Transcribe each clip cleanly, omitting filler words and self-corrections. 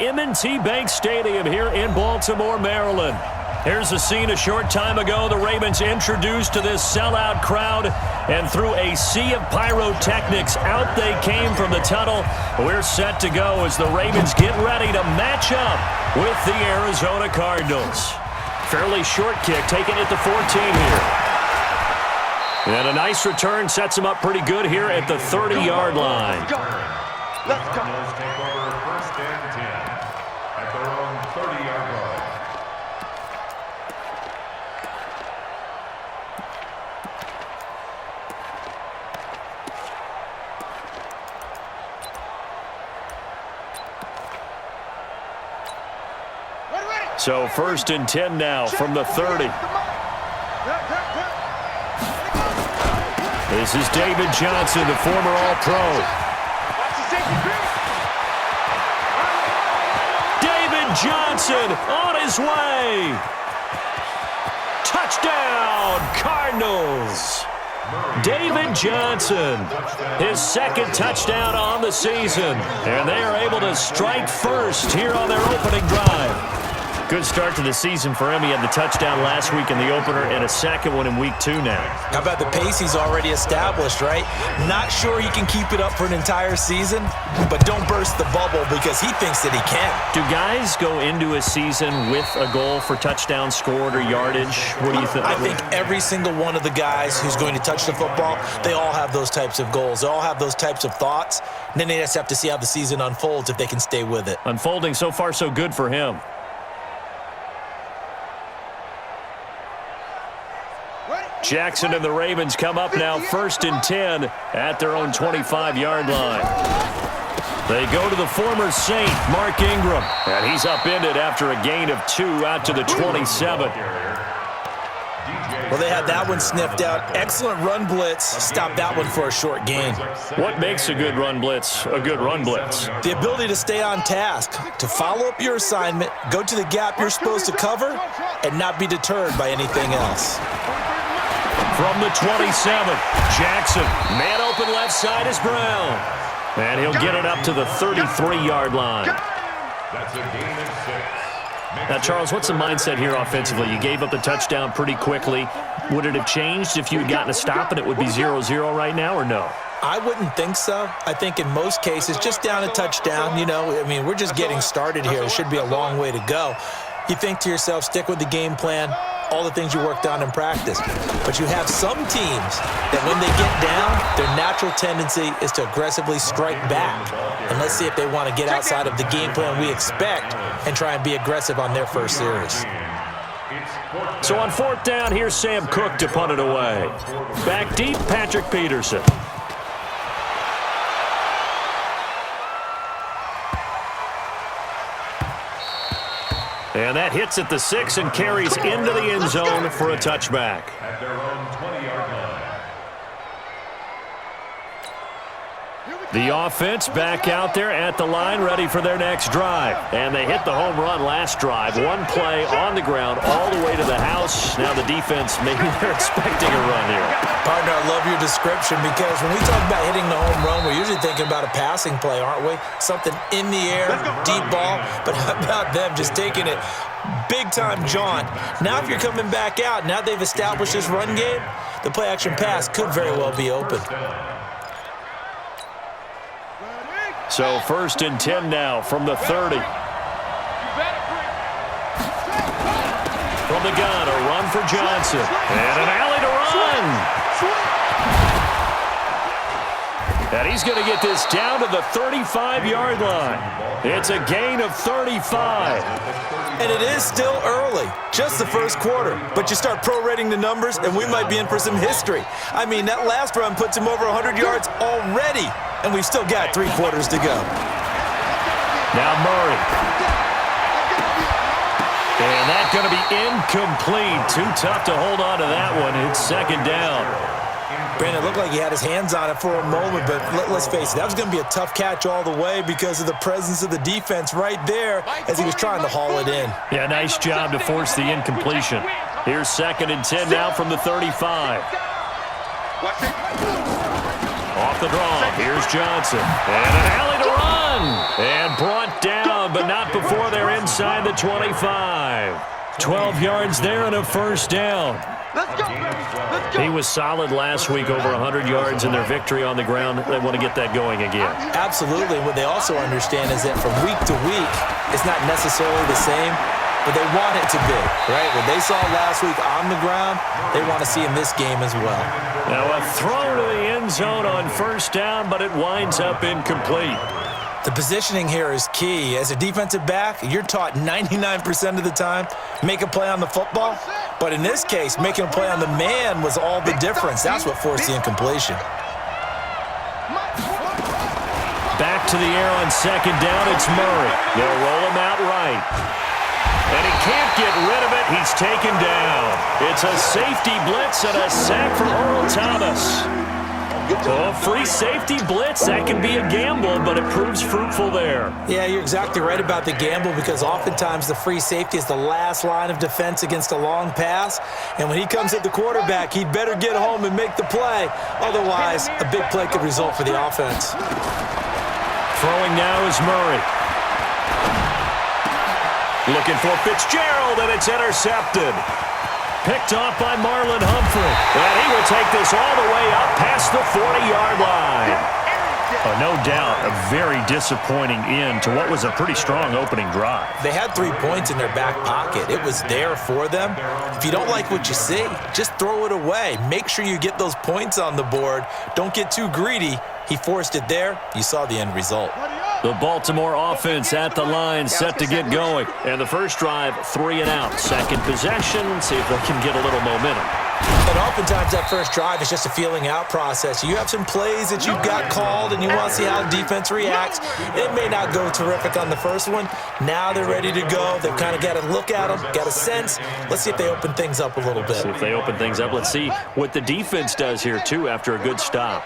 M&T Bank Stadium here in Baltimore, Maryland. Here's a scene a short time ago. The Ravens introduced to this sellout crowd, and through a sea of pyrotechnics, out they came from the tunnel. We're set to go as the Ravens get ready to match up with the Arizona Cardinals. Fairly short kick, taken at the 14 here. And a nice return sets him up pretty good here at the 30-yard line. Let's go. Cardinals take over first and 10 at their own 30-yard line. So first and 10 now from the 30. This is David Johnson, the former All-Pro. David Johnson on his way. Touchdown, Cardinals. David Johnson, his second touchdown on the season. And they are able to strike first here on their opening drive. Good start to the season for him. He had the touchdown last week in the opener and a second one in week 2 now. How about the pace he's already established, right? Not sure he can keep it up for an entire season, but don't burst the bubble because he thinks that he can. Do guys go into a season with a goal for touchdown scored or yardage? What do you think? I think every single one of the guys who's going to touch the football, they all have those types of goals. They all have those types of thoughts. And then they just have to see how the season unfolds if they can stay with it. Unfolding so far so good for him. Jackson and the Ravens come up now first and 10 at their own 25-yard line. They go to the former Saint, Mark Ingram, and he's upended after a gain of 2 out to the 27. Well, they had that one sniffed out. Excellent run blitz. Stopped that one for a short gain. What makes a good run blitz a good run blitz? The ability to stay on task, to follow up your assignment, go to the gap you're supposed to cover, and not be deterred by anything else. From the 27, Jackson, man open left side is Brown. And he'll get it up to the 33-yard line. That's a gain of 6. Now, Charles, what's the mindset here offensively? You gave up the touchdown pretty quickly. Would it have changed if you had gotten a stop and it would be 0-0 right now, or no? I wouldn't think so. I think in most cases, just down a touchdown, we're just getting started here. It should be a long way to go. You think to yourself, stick with the game plan, all the things you worked on in practice. But you have some teams that when they get down, their natural tendency is to aggressively strike back. And let's see if they want to get outside of the game plan we expect and try and be aggressive on their first series. So on fourth down, here's Sam Cook to punt it away. Back deep, Patrick Peterson. And that hits at the 6 and carries into the end zone for a touchback. At their own 20-yard line. The offense back out there at the line, ready for their next drive. And they hit the home run last drive. One play on the ground all the way to the house. Now the defense, maybe they're expecting a run here. Partner, I love your description because when we talk about hitting the home run, we're usually thinking about a passing play, aren't we? Something in the air, deep ball. But how about them just taking it big-time jaunt? Now if you're coming back out, now they've established this run game, the play-action pass could very well be open. So first and 10 now from the 30. From the gun, a run for Johnson. And an alley to run. And he's going to get this down to the 35-yard line. It's a gain of 35. And it is still early, just the first quarter. But you start prorating the numbers, and we might be in for some history. I mean, that last run puts him over 100 yards already, and we've still got 3 quarters to go. Now Murray. And that's going to be incomplete. Too tough to hold on to that one. It's second down. Brandon, it looked like he had his hands on it for a moment, but let's face it, that was going to be a tough catch all the way because of the presence of the defense right there as he was trying to haul it in. Yeah, nice job to force the incompletion. Here's second and 10 now from the 35. Off the draw, here's Johnson. And an alley to run. And brought down but not before they're inside the 25. 12 yards there and a first down. Let's go. Let's go. He was solid last week, over 100 yards in their victory on the ground. They want to get that going again. Absolutely. What they also understand is that from week to week, it's not necessarily the same, but they want it to be, right? What they saw last week on the ground, they want to see in this game as well. Now a throw to the end zone on first down, but it winds up incomplete. The positioning here is key. As a defensive back, you're taught 99% of the time, make a play on the football. But in this case, making a play on the man was all the difference. That's what forced the incompletion. Back to the air on second down, it's Murray. They'll roll him out right. And he can't get rid of it. He's taken down. It's a safety blitz and a sack for Earl Thomas. So a free safety blitz, that can be a gamble, but it proves fruitful there. Yeah, you're exactly right about the gamble because oftentimes the free safety is the last line of defense against a long pass. And when he comes at the quarterback, he'd better get home and make the play. Otherwise, a big play could result for the offense. Throwing now is Murray. Looking for Fitzgerald, and it's intercepted. Picked off by Marlon Humphrey. And he will take this all the way up past the 40-yard line. No doubt, a very disappointing end to what was a pretty strong opening drive. They had 3 points in their back pocket. It was there for them. If you don't like what you see, just throw it away. Make sure you get those points on the board. Don't get too greedy. He forced it there. You saw the end result. The Baltimore offense at the line, set to get going. And the first drive, 3 and out. Second possession, see if they can get a little momentum. And oftentimes that first drive is just a feeling out process. You have some plays that you've got called and you want to see how defense reacts. It may not go terrific on the first one. Now they're ready to go. They've kind of got a look at them, got a sense. Let's see if they open things up a little bit. See if they open things up. Let's see what the defense does here, too, after a good stop.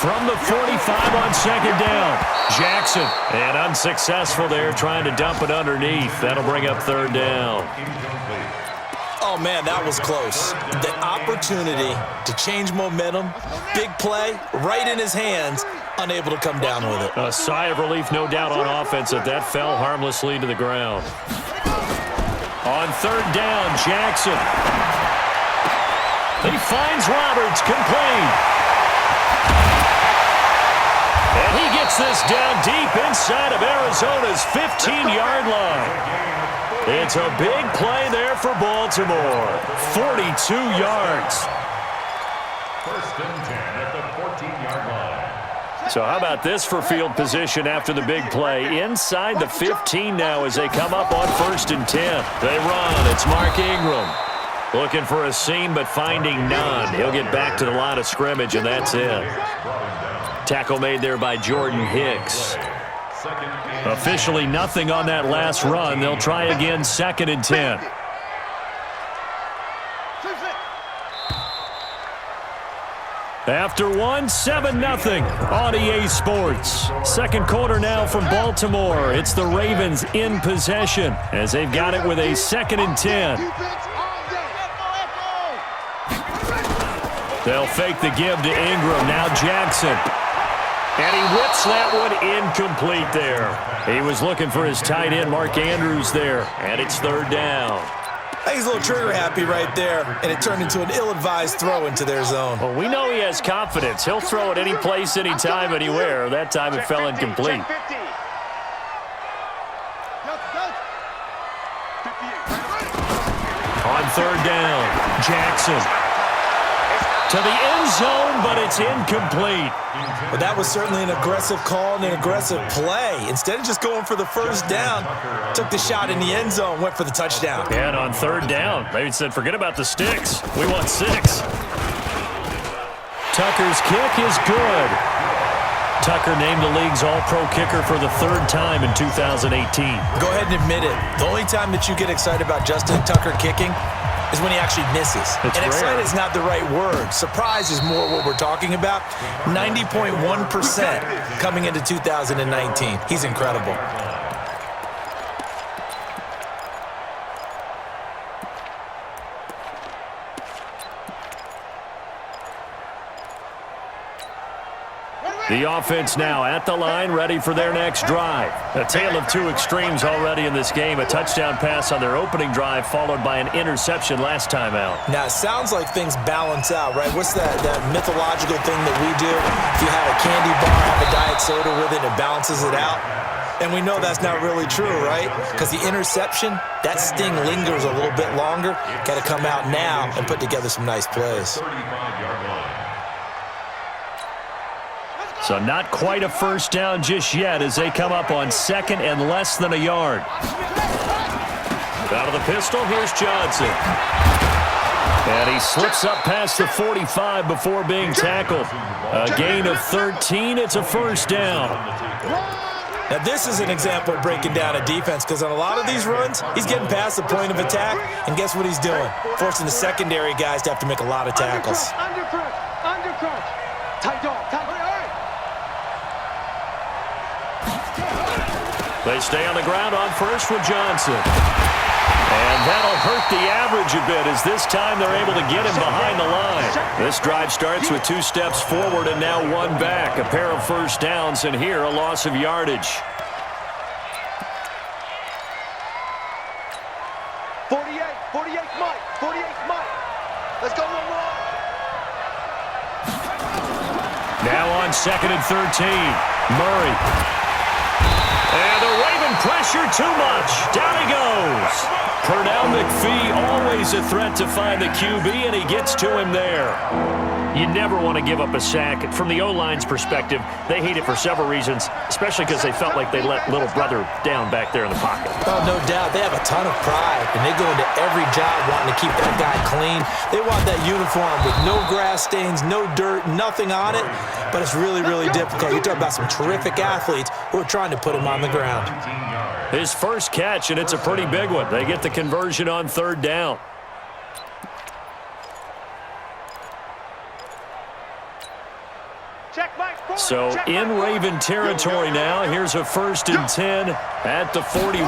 From the 45 on second down, Jackson. And unsuccessful there, trying to dump it underneath. That'll bring up third down. Oh, man, that was close. The opportunity to change momentum, big play, right in his hands, unable to come down with it. A sigh of relief, no doubt, on offense that fell harmlessly to the ground. On third down, Jackson. He finds Roberts, complete. And he gets this down deep inside of Arizona's 15-yard line. It's a big play there for Baltimore. 42 yards. First and 10 at the 14-yard line. So how about this for field position after the big play? Inside the 15 now as they come up on first and 10. They run. It's Mark Ingram. Looking for a seam, but finding none. He'll get back to the line of scrimmage, and that's it. Tackle made there by Jordan Hicks. Officially nothing on that last run. They'll try again, second and 10. After one, 7-0 on EA Sports. Second quarter now from Baltimore. It's the Ravens in possession as they've got it with a second and 10. They'll fake the give to Ingram. Now Jackson. And he whips that one incomplete there. He was looking for his tight end, Mark Andrews, there. And it's third down. I think he's a little trigger happy right there, and it turned into an ill-advised throw into their zone. Well, we know he has confidence. He'll throw it any place, anytime, anywhere. That time it fell incomplete. On third down, Jackson. To the end zone, but it's incomplete. But that was certainly an aggressive call and an aggressive play. Instead of just going for the first down, took the shot in the end zone, went for the touchdown. And on third down, maybe said, forget about the sticks. We want 6. Tucker's kick is good. Tucker named the league's all-pro kicker for the 3rd time in 2018. Go ahead and admit it. The only time that you get excited about Justin Tucker kicking is when he actually misses. It's and excited rare. is not the right word. Surprise is more what we're talking about. 90.1% coming into 2019. He's incredible. The offense now at the line, ready for their next drive. A tale of two extremes already in this game. A touchdown pass on their opening drive, followed by an interception last time out. Now, it sounds like things balance out, right? What's that mythological thing that we do? If you have a candy bar, have a diet soda with it, it balances it out. And we know that's not really true, right? Because the interception, that sting lingers a little bit longer. Got to come out now and put together some nice plays. So not quite a first down just yet as they come up on second and less than a yard. Out of the pistol, here's Johnson. And he slips up past the 45 before being tackled. A gain of 13, it's a first down. Now, this is an example of breaking down a defense because on a lot of these runs, he's getting past the point of attack, and guess what he's doing? Forcing the secondary guys to have to make a lot of tackles. Under crunch. Tight dog. They stay on the ground on first with Johnson. And that'll hurt the average a bit as this time they're able to get him behind the line. This drive starts with 2 steps forward and now 1 back. A pair of first downs, and here a loss of yardage. 48 Mike. Let's go, Lamar. Now on second and 13, Murray. And the Raven pressure too much. Down he goes. Pernell McPhee, always a threat to find the QB, and he gets to him there. You never want to give up a sack. From the O-line's perspective, they hate it for several reasons, especially because they felt like they let little brother down back there in the pocket. Oh, no doubt. They have a ton of pride, and they go into every job wanting to keep that guy clean. They want that uniform with no grass stains, no dirt, nothing on it, but it's really, really difficult. You're talking about some terrific athletes who are trying to put him on the ground. His first catch, and it's a pretty big one. They get the conversion on third down. So in Raven territory now. Here's a 1st and 10 at the 41.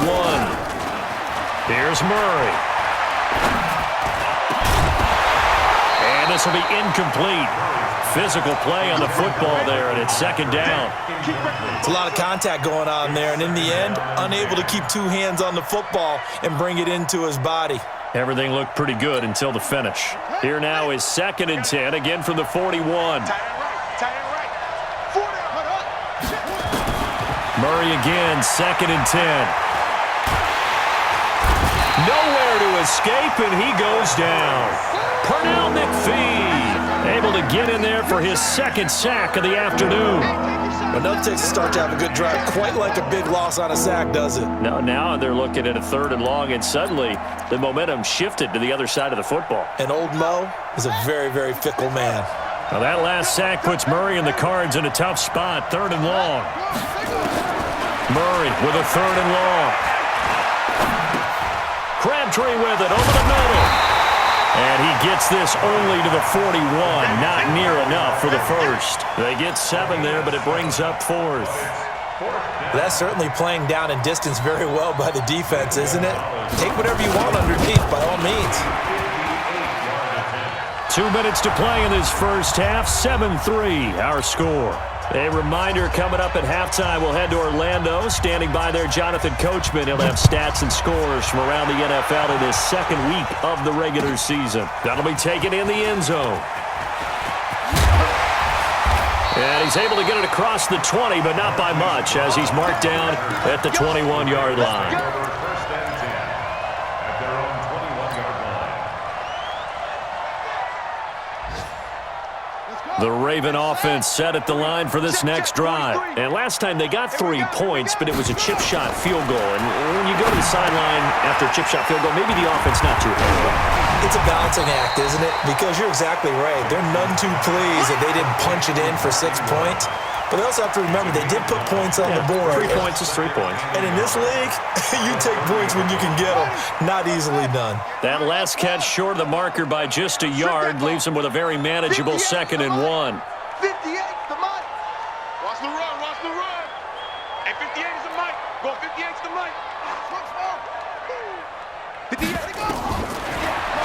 Here's Murray. And this will be incomplete. Physical play on the football there, and it's 2nd down. It's a lot of contact going on there, and in the end, unable to keep 2 hands on the football and bring it into his body. Everything looked pretty good until the finish. Here now is 2nd and 10, again from the 41. Murray again, 2nd and 10. Nowhere to escape, and he goes down. Pernell McPhee able to get in there for his 2nd sack of the afternoon. Enough takes to start to have a good drive, quite like a big loss on a sack, does it? Now they're looking at a 3rd and long, and suddenly the momentum shifted to the other side of the football. And old Mo is a very, very fickle man. Now that last sack puts Murray and the Cards in a tough spot, 3rd and long. Murray with a 3rd and long. Crabtree with it over the middle. And he gets this only to the 41. Not near enough for the first. They get 7 there, but it brings up 4th. That's certainly playing down in distance very well by the defense, isn't it? Take whatever you want underneath, by all means. 2 minutes to play in this first half. 7-3, our score. A reminder coming up at halftime, we'll head to Orlando. Standing by there, Jonathan Coachman. He'll have stats and scores from around the NFL in this 2nd week of the regular season. That'll be taken in the end zone. And he's able to get it across the 20, but not by much, as he's marked down at the 21-yard line. The Raven offense set at the line for this next drive. And last time they got 3 points, but it was a chip shot field goal. And when you go to the sideline after a chip shot field goal, maybe the offense not too happy. It's a balancing act, isn't it? Because you're exactly right. They're none too pleased that they didn't punch it in for 6 points. But they also have to remember they did put points on the board. 3 points is 3 points. And in this league, you take points when you can get them. Not easily done. That last catch short of the marker by just a yard leaves him with a very manageable 2nd and 1. 58 to Mike. Watch the run. Hey, 58 is the Mike. Go 58 to Mike. 58 go.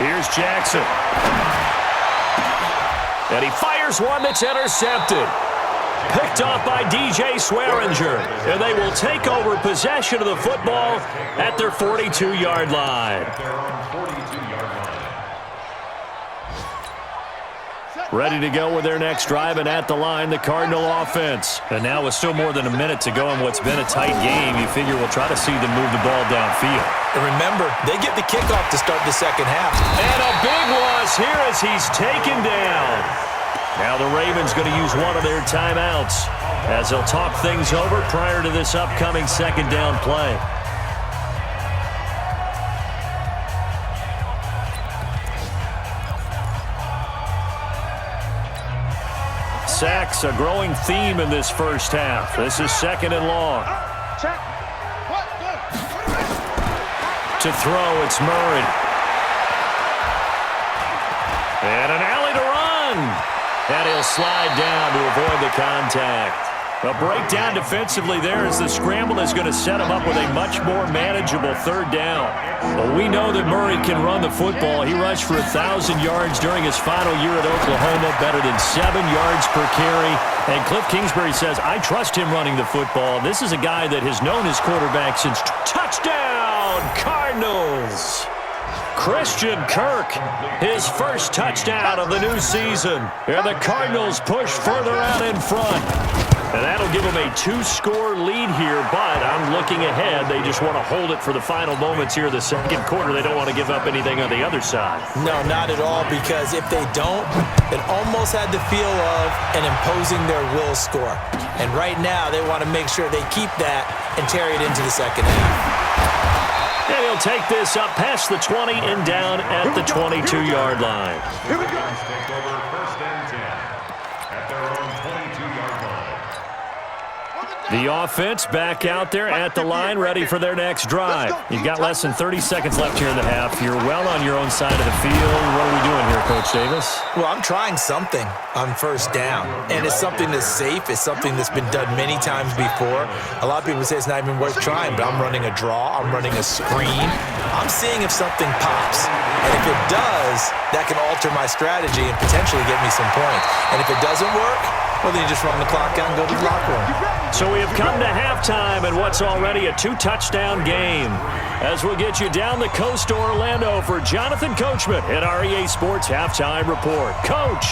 Here's Jackson. And he fires one that's intercepted. Picked off by DJ Swearinger. And they will take over possession of the football at their 42-yard line. Ready to go with their next drive, and at the line, the Cardinal offense. And now with still more than a minute to go in what's been a tight game, you figure we'll try to see them move the ball downfield. And remember, they get the kickoff to start the second half. And a big loss here as he's taken down. Now the Ravens going to use one of their timeouts as they'll talk things over prior to this upcoming second down play. Sacks, a growing theme in this first half. This is second and long. To throw, it's Murray. And an alley to run. And he'll slide down to avoid the contact. A breakdown defensively there as the scramble is going to set him up with a much more manageable third down. Well, we know that Murray can run the football. He rushed for 1,000 yards during his final year at Oklahoma, better than 7 yards per carry. And Cliff Kingsbury says, I trust him running the football. This is a guy that has known his quarterback since touchdown, Cardinals. Christian Kirk, his first touchdown of the new season. And the Cardinals push further out in front. And that'll give them a 2-score lead here, but I'm looking ahead. They just want to hold it for the final moments here of the second quarter. They don't want to give up anything on the other side. No, not at all, because if they don't, it almost had the feel of an imposing their will score. And right now, they want to make sure they keep that and carry it into the second half. And he'll take this up past the 20 and down at the 22-yard line. Here we go. Take over first and 10 at their own 22-yard line. The offense back out there at the line, ready for their next drive. You've got less than 30 seconds left here in the half. You're well on your own side of the field. What are we doing here, Coach Davis? Well, I'm trying something on first down, and it's something that's safe. It's something that's been done many times before. A lot of people say it's not even worth trying, but I'm running a draw. I'm running a screen. I'm seeing if something pops, and if it does, that can alter my strategy and potentially get me some points. And if it doesn't work, well, then you just run the clock out and go to the locker room. So we have come to halftime in what's already a 2-touchdown game. As we'll get you down the coast to Orlando for Jonathan Coachman at our EA Sports Halftime Report. Coach!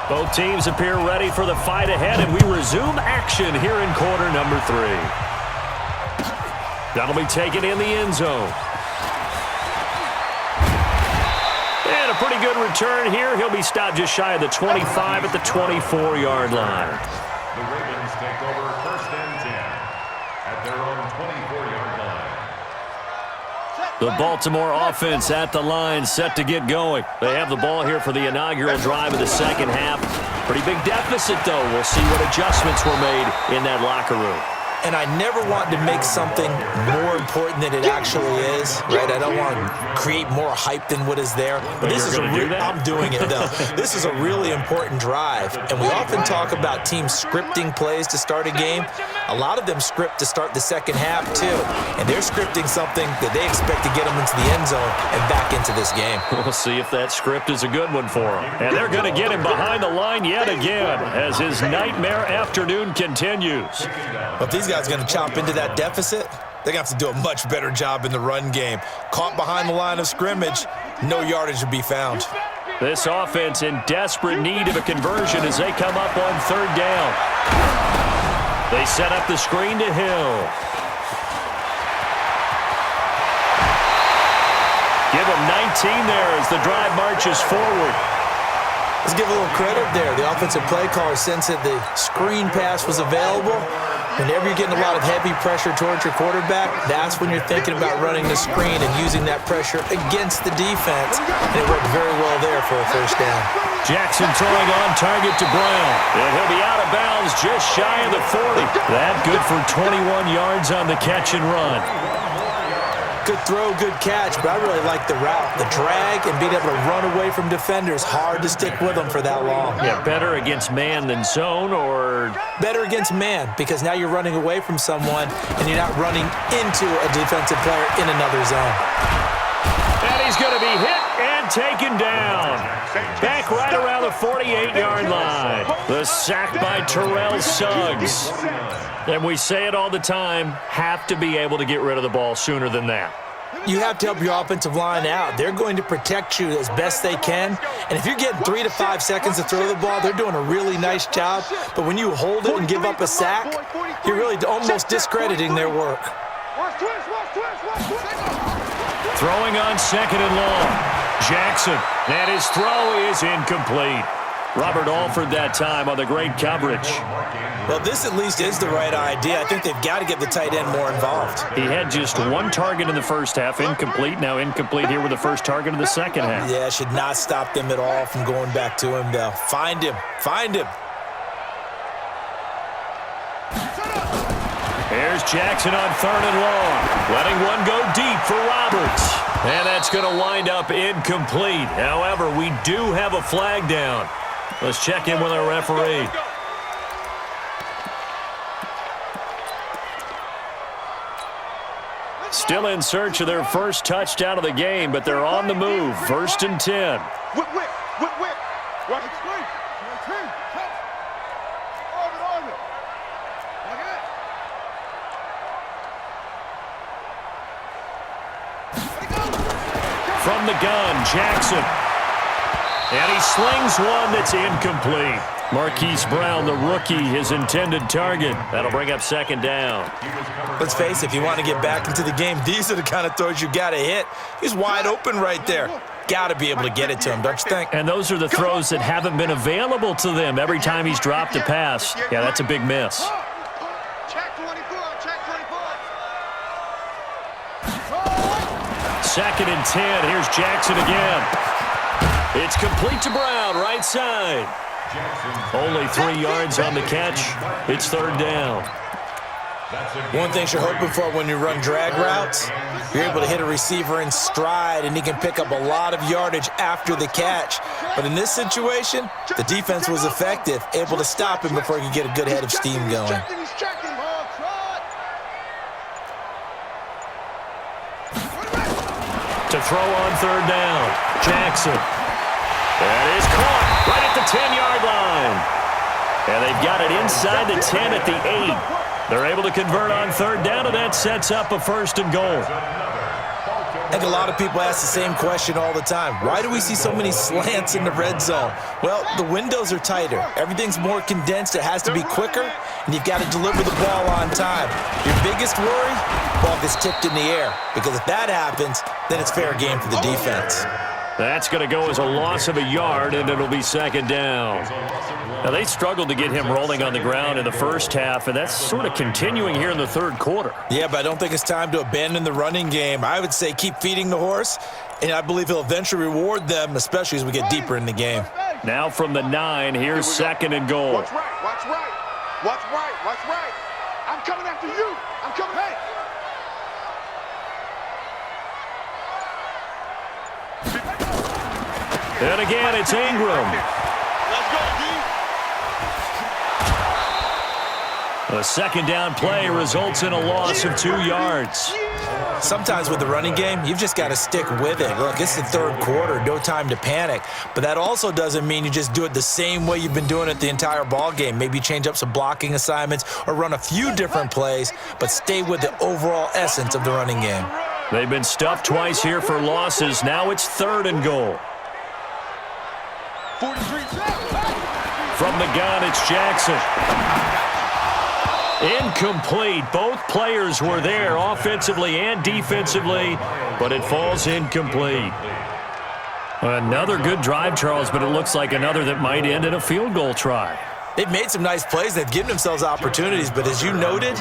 Both teams appear ready for the fight ahead, and we resume action here in quarter number 3. That'll be taken in the end zone. And a pretty good return here. He'll be stopped just shy of the 25 at the 24-yard line. The Ravens take over first and 10 at their own 24-yard line. The Baltimore offense at the line, set to get going. They have the ball here for the inaugural drive of the second half. Pretty big deficit, though. We'll see what adjustments were made in that locker room. And I never want to make something more important than it actually is, right? I don't want to create more hype than what is there. But this is I'm doing it, though. This is a really important drive. And we often talk about teams scripting plays to start a game. A lot of them script to start the second half, too. And they're scripting something that they expect to get them into the end zone and back into this game. We'll see if that script is a good one for them. And they're going to get him behind the line yet again as his nightmare afternoon continues. But these guys are going to chop into that deficit. They're going to have to do a much better job in the run game. Caught behind the line of scrimmage, no yardage to be found. This offense in desperate need of a conversion as they come up on third down. They set up the screen to Hill. Give him 19 there as the drive marches forward. Let's give a little credit there. The offensive play caller sensed that the screen pass was available. Whenever you're getting a lot of heavy pressure towards your quarterback, that's when you're thinking about running the screen and using that pressure against the defense. And it worked very well there for a first down. Jackson throwing on target to Brown. And he'll be out of bounds just shy of the 40. That good for 21 yards on the catch and run. Good throw, good catch, but I really like the route. The drag and being able to run away from defenders, hard to stick with them for that long. Yeah, better against man than zone, or? Better against man, because now you're running away from someone and you're not running into a defensive player in another zone. And he's going to be hit and And taken down. Back right around the 48-yard line. The sack by Terrell Suggs. And we say it all the time, have to be able to get rid of the ball sooner than that. You have to help your offensive line out. They're going to protect you as best they can. And if you're getting 3 to 5 seconds to throw the ball, they're doing a really nice job. But when you hold it and give up a sack, you're really almost discrediting their work. Throwing on 2nd and long. Jackson, and his throw is incomplete. Robert Alford that time on the great coverage. Well, this at least is the right idea. I think they've got to get the tight end more involved. He had just 1 target in the first half, incomplete. Now incomplete here with the first target of the second half. Yeah, should not stop them at all from going back to him, though. Find him. Find him. Here's Jackson on 3rd and long. Letting one go deep for Roberts. And that's going to wind up incomplete. However, we do have a flag down. Let's check in with our referee. Still in search of their first touchdown of the game, but they're on the move. 1st and 10. Whip. From the gun, Jackson. And he slings one that's incomplete. Marquise Brown, the rookie, his intended target. That'll bring up 2nd down. Let's face it, if you want to get back into the game, these are the kind of throws you got to hit. He's wide open right there. Got to be able to get it to him, don't you think? And those are the throws that haven't been available to them every time he's dropped a pass. Yeah, that's a big miss. Check 24, check 24. 2nd and 10. Here's Jackson again. It's complete to Brown, right side. Only 3 yards on the catch. It's 3rd down. One thing you're hoping for when you run drag routes, you're able to hit a receiver in stride, and he can pick up a lot of yardage after the catch. But in this situation, the defense was effective, able to stop him before he could get a good head of steam going. To throw on 3rd down, Jackson. That is caught right at the 10-yard line. And they've got it inside the 10 at the 8. They're able to convert on 3rd down, and that sets up a 1st and goal. I think a lot of people ask the same question all the time. Why do we see so many slants in the red zone? Well, the windows are tighter. Everything's more condensed. It has to be quicker, and you've got to deliver the ball on time. Your biggest worry? Ball gets tipped in the air, because if that happens, then it's fair game for the defense. That's going to go as a loss of a yard, and it'll be 2nd down. Now, they struggled to get him rolling on the ground in the first half, and that's sort of continuing here in the 3rd quarter. Yeah, but I don't think it's time to abandon the running game. I would say keep feeding the horse, and I believe he'll eventually reward them, especially as we get deeper in the game. Now from the 9, here's 2nd and goal. Watch right, watch right. Watch right, watch right. I'm coming after you. I'm coming. Hey. And again, it's Ingram. Let's go, D. A 2nd down play results in a loss of 2 yards. Sometimes with the running game, you've just got to stick with it. Look, it's the 3rd quarter, no time to panic. But that also doesn't mean you just do it the same way you've been doing it the entire ball game. Maybe change up some blocking assignments or run a few different plays, but stay with the overall essence of the running game. They've been stuffed twice here for losses. Now it's 3rd and goal. 43. From the gun, it's Jackson. Incomplete. Both players were there offensively and defensively, but it falls incomplete. Another good drive, Charles, but it looks like another that might end in a field goal try. They've made some nice plays. They've given themselves opportunities, but as you noted,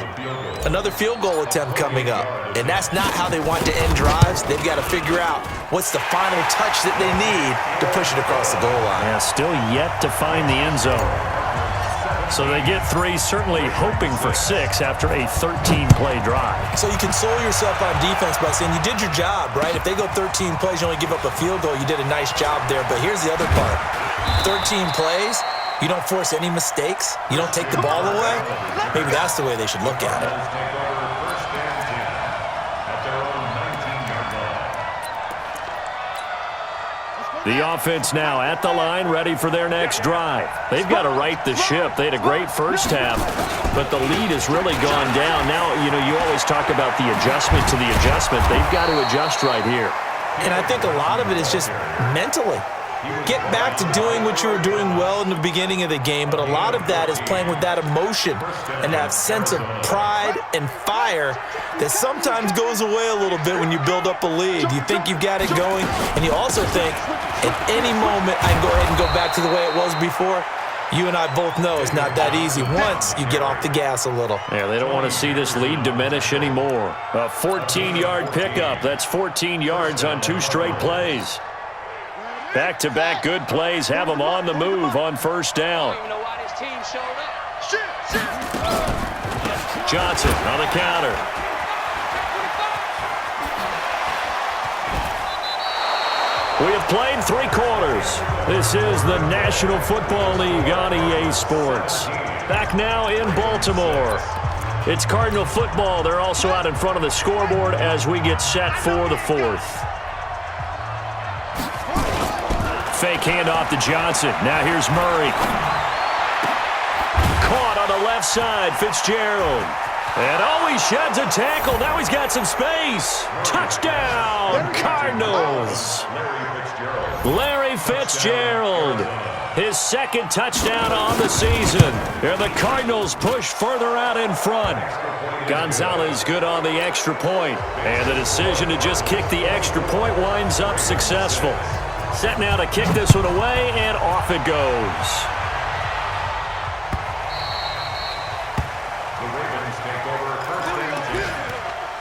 another field goal attempt coming up. And that's not how they want to end drives. They've got to figure out what's the final touch that they need to push it across the goal line. Yeah, still yet to find the end zone. So they get 3, certainly hoping for 6 after a 13-play drive. So you console yourself on defense by saying you did your job, right? If they go 13 plays, you only give up a field goal, you did a nice job there. But here's the other part. 13 plays, you don't force any mistakes, you don't take the ball away. Maybe that's the way they should look at it. The offense now at the line, ready for their next drive. They've got to right the ship. They had a great first half, but the lead has really gone down. Now, you always talk about the adjustment to the adjustment. They've got to adjust right here. And I think a lot of it is just mentally. Get back to doing what you were doing well in the beginning of the game, but a lot of that is playing with that emotion and that sense of pride and fire that sometimes goes away a little bit when you build up a lead. You think you've got it going, and you also think at any moment I can go ahead and go back to the way it was before. You and I both know it's not that easy once you get off the gas a little. Yeah, they don't want to see this lead diminish anymore. A 14-yard pickup. That's 14 yards on 2 straight plays. Back-to-back good plays have them on the move on first down. Johnson on the counter. We have played 3 quarters. This is the National Football League on EA Sports. Back now in Baltimore. It's Cardinal football. They're also out in front of the scoreboard as we get set for the 4th. Fake handoff to Johnson. Now here's Murray. Caught on the left side, Fitzgerald. And he sheds a tackle. Now he's got some space. Touchdown, Cardinals. Larry Fitzgerald. His 2nd touchdown on the season. And the Cardinals push further out in front. Gonzalez good on the extra point. And the decision to just kick the extra point winds up successful. Set now to kick this one away, and off it goes. The Ravens take over first and 10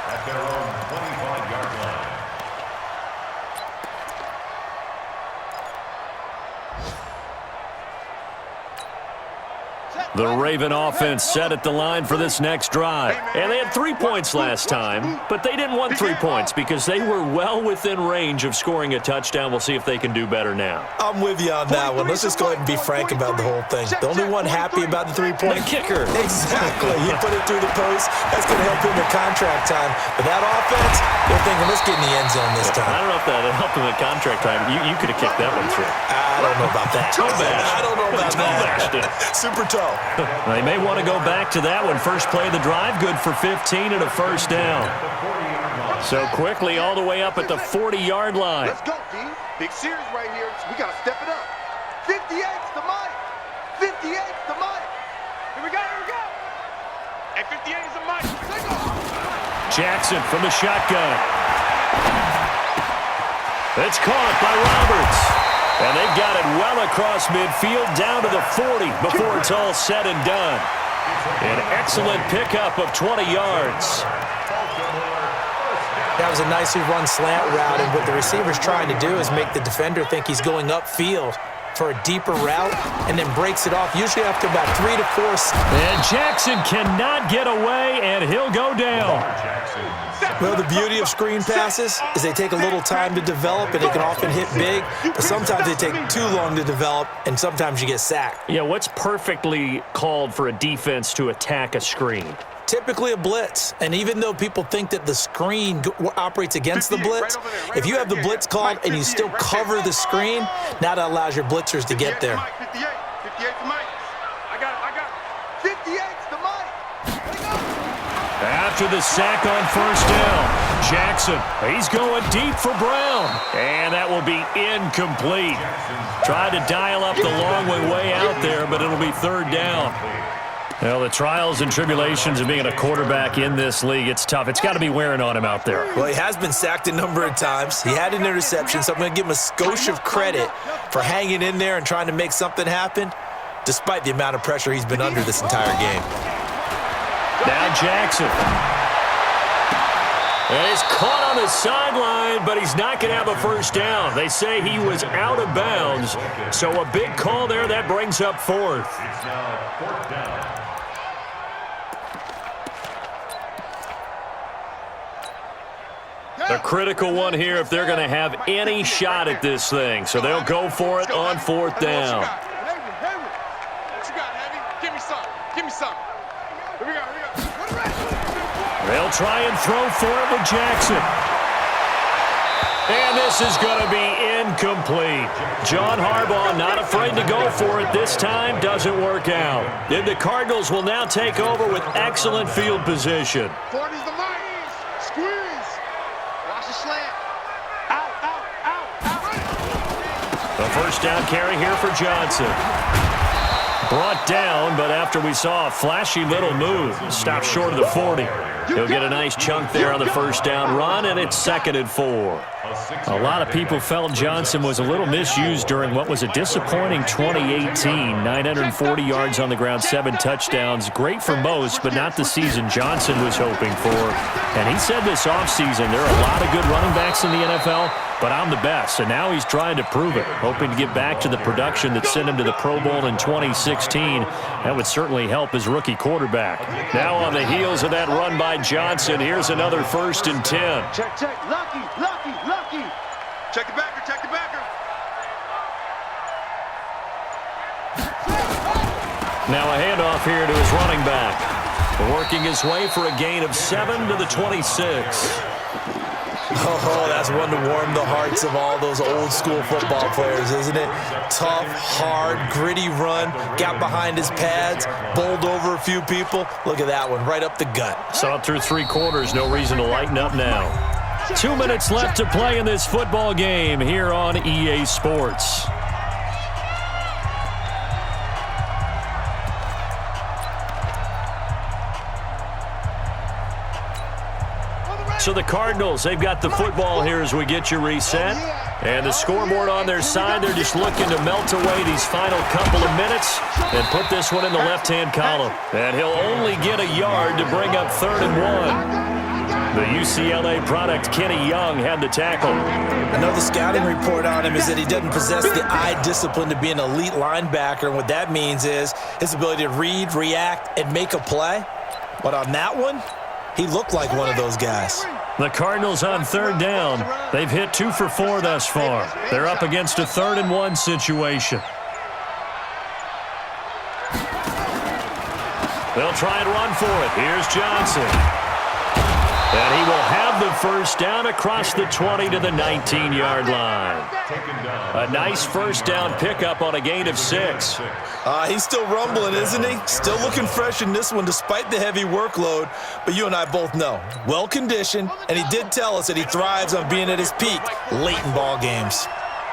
at their own 25-yard line. The Raven offense set at the line for this next drive. And they had 3 points last time, but they didn't want 3 points because they were well within range of scoring a touchdown. We'll see if they can do better now. I'm with you on that one. Let's just go ahead and be frank about the whole thing. The only one happy about the 3-point kicker. Exactly. You put it through the post. That's going to help him at contract time. But that offense, they're thinking, let's get in the end zone this time. I don't know if that helped him at contract time. You could have kicked that one through. I don't know about that. I don't know about that. Super toe. They may want to go back to that one. First play of the drive, good for 15 and a first down. So quickly all the way up at the 40-yard line. Let's go, D. Big series right here. We got to step it up. 58's the mic. 58's the mic. Here we go, here we go. And 58 is the mic. Take off. Jackson from the shotgun. It's caught by Roberts. And they've got it well across midfield down to the 40 before it's all said and done. An excellent pickup of 20 yards. That was a nicely run slant route, and what the receiver's trying to do is make the defender think he's going upfield for a deeper route and then breaks it off, usually after about 3 to 4. And Jackson cannot get away, and he'll go down. Well, the beauty of screen passes is they take a little time to develop, and they can often hit big, but sometimes they take too long to develop, and sometimes you get sacked. Yeah, what's perfectly called for a defense to attack a screen? Typically a blitz, and even though people think that the screen operates against the blitz, if you have the blitz called and you still cover the screen, now that allows your blitzers to get there. 58's the mic. I got it. 58's the mic. After the sack on first down, Jackson, he's going deep for Brown, and that will be incomplete. Tried to dial up the long way out there, but it'll be 3rd down. Well, the trials and tribulations of being a quarterback in this league, it's tough. It's got to be wearing on him out there. Well, he has been sacked a number of times. He had an interception, so I'm going to give him a skosh of credit for hanging in there and trying to make something happen, despite the amount of pressure he's been under this entire game. Now Jackson. And he's caught on the sideline, but he's not going to have a first down. They say he was out of bounds, so a big call there. That brings up 4th. It's now 4th down. A critical one here if they're going to have any shot at this thing. So they'll go for it on 4th down. What you got, Heavy? Give me some. Give me some. Here we go. They'll try and throw for it with Jackson. And this is going to be incomplete. John Harbaugh not afraid to go for it this time. Doesn't work out. And the Cardinals will now take over with excellent field position. 40's the mark. Squeeze. Watch the slant. Out. A first down carry here for Johnson. Brought down, but after we saw a flashy little move, stopped short of the 40. He'll get a nice chunk there on the first down run, and it's 2nd and 4. A lot of people felt Johnson was a little misused during what was a disappointing 2018. 940 yards on the ground, 7 touchdowns. Great for most, but not the season Johnson was hoping for. And he said this offseason there are a lot of good running backs in the NFL, but I'm the best. And now he's trying to prove it, hoping to get back to the production that sent him to the Pro Bowl in 2016. That would certainly help his rookie quarterback. Now on the heels of that run by Johnson, here's another 1st and 10. Check. Lucky. Check the backer. Now a handoff here to his running back. Working his way for a gain of 7 to the 26. Oh, that's one to warm the hearts of all those old school football players, isn't it? Tough, hard, gritty run, got behind his pads, bowled over a few people. Look at that one, right up the gut. Saw it through 3 quarters, no reason to lighten up now. 2 minutes left to play in this football game here on EA Sports. So the Cardinals, they've got the football here as we get you reset. And the scoreboard on their side, they're just looking to melt away these final couple of minutes and put this one in the left-hand column. And he'll only get a yard to bring up 3rd and 1. The UCLA product, Kenny Young, had the tackle. I know the scouting report on him is that he doesn't possess the eye discipline to be an elite linebacker. And what that means is his ability to read, react, and make a play. But on that one, he looked like one of those guys. The Cardinals on 3rd down. They've hit 2 for 4 thus far. They're up against a 3rd and 1 situation. They'll try and run for it. Here's Johnson. And he will have the first down across the 20 to the 19-yard line. A nice first down pickup on a gain of 6. He's still rumbling, isn't he? Still looking fresh in this one despite the heavy workload. But you and I both know, well-conditioned, and he did tell us that he thrives on being at his peak late in ball games.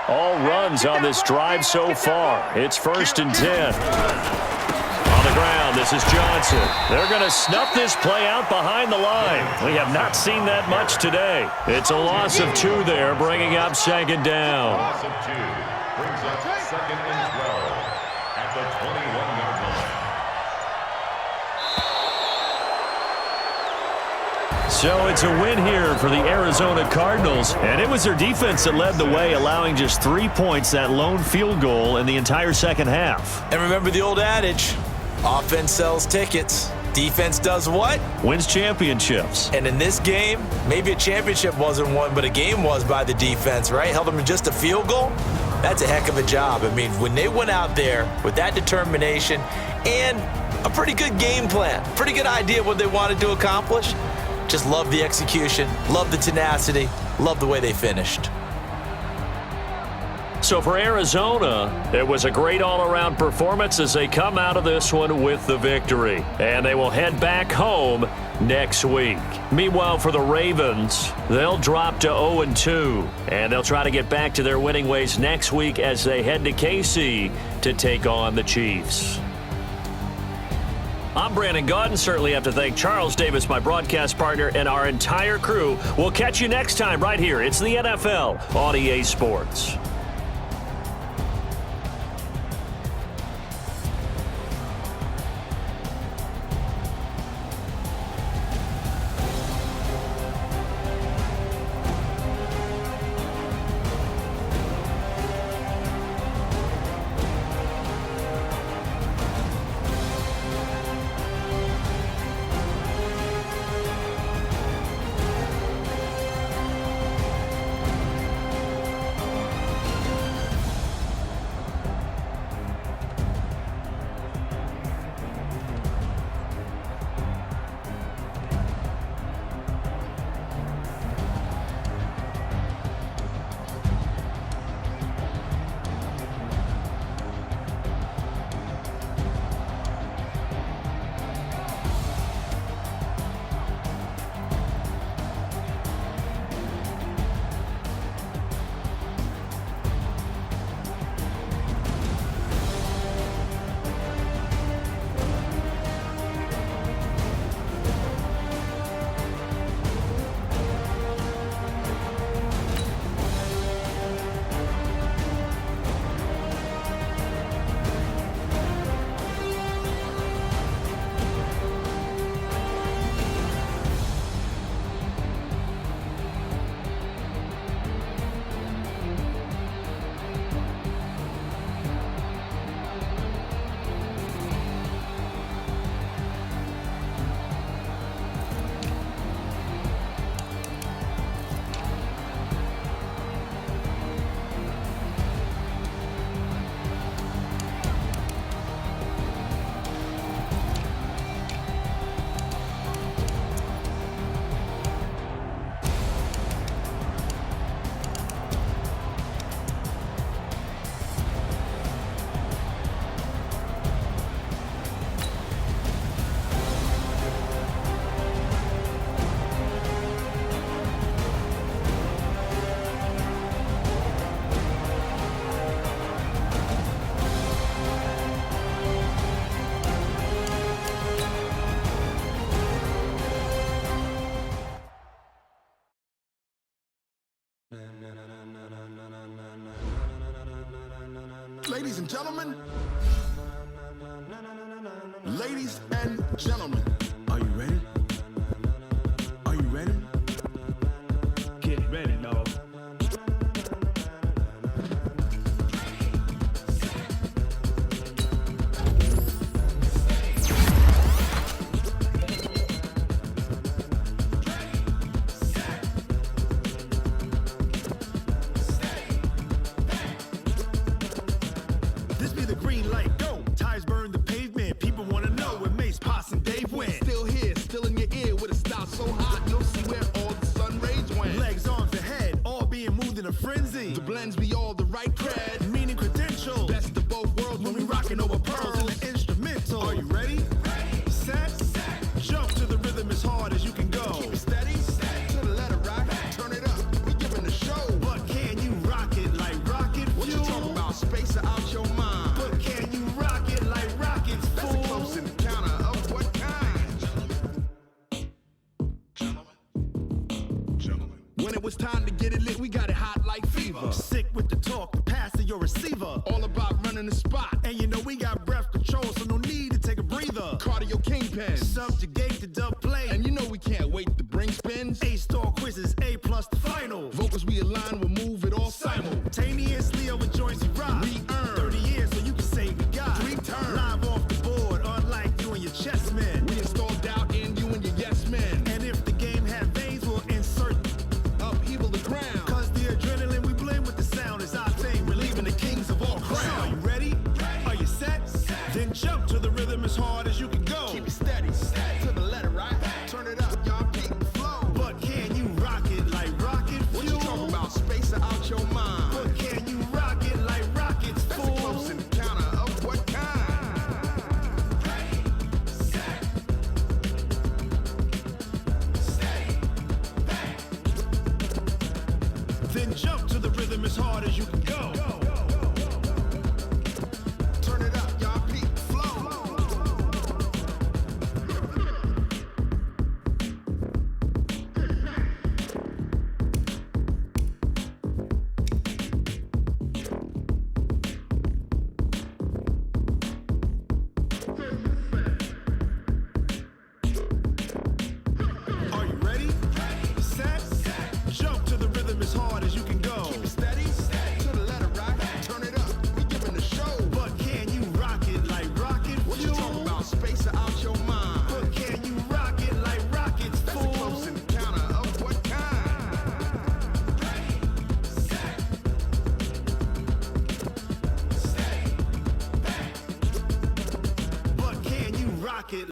All runs on this drive so far. It's 1st and 10. On the ground, this is Johnson. They're going to snuff this play out behind the line. We have not seen that much today. It's a loss of 2 there, bringing up 2nd down. Loss of 2 brings up 2nd and 12 at the 21-yard line. So it's a win here for the Arizona Cardinals, and it was their defense that led the way, allowing just 3 points, that lone field goal in the entire second half. And remember the old adage, offense sells tickets. Defense does what? Wins championships. And in this game, maybe a championship wasn't won, but a game was by the defense, right? Held them to just a field goal. That's a heck of a job. I mean, when they went out there with that determination and a pretty good game plan, pretty good idea of what they wanted to accomplish, just love the execution, love the tenacity, love the way they finished. So for Arizona, it was a great all-around performance as they come out of this one with the victory. And they will head back home next week. Meanwhile, for the Ravens, they'll drop to 0-2. And they'll try to get back to their winning ways next week as they head to KC to take on the Chiefs. I'm Brandon Gaudin. Certainly have to thank Charles Davis, my broadcast partner, and our entire crew. We'll catch you next time right here. It's the NFL on EA Sports. and gentlemen. Ladies and gentlemen. Are you ready? Are you ready? Get ready, dog. This be the green light, go. Tires burn the pavement. People want to know where Mace, Poss, and Dave went. Still here, still in your ear with a style so hot, you'll see where all the sun rays went. Legs, arms, and head, all being moved in a frenzy. The blends be all the right cred. Meaning credentials. Best of both worlds When we rockin' over pearls in the instrumental. Are you ready? Set. Jump to the rhythm as hard as you can go. Keep it steady, to the letter rock. Turn it up, we giving the show. But can you rock it like rocket fuel? What you talking about? Space or out your mind? But can you rock it like rockets, That's a fool? close encounter of what kind? Gentlemen. When it was time to get it lit, we got it hot like fever. Sick with the talk, passing your receiver. All about running the spot. And you know we got breath control, so no need to take a breather. Cardio kingpin. Subjugate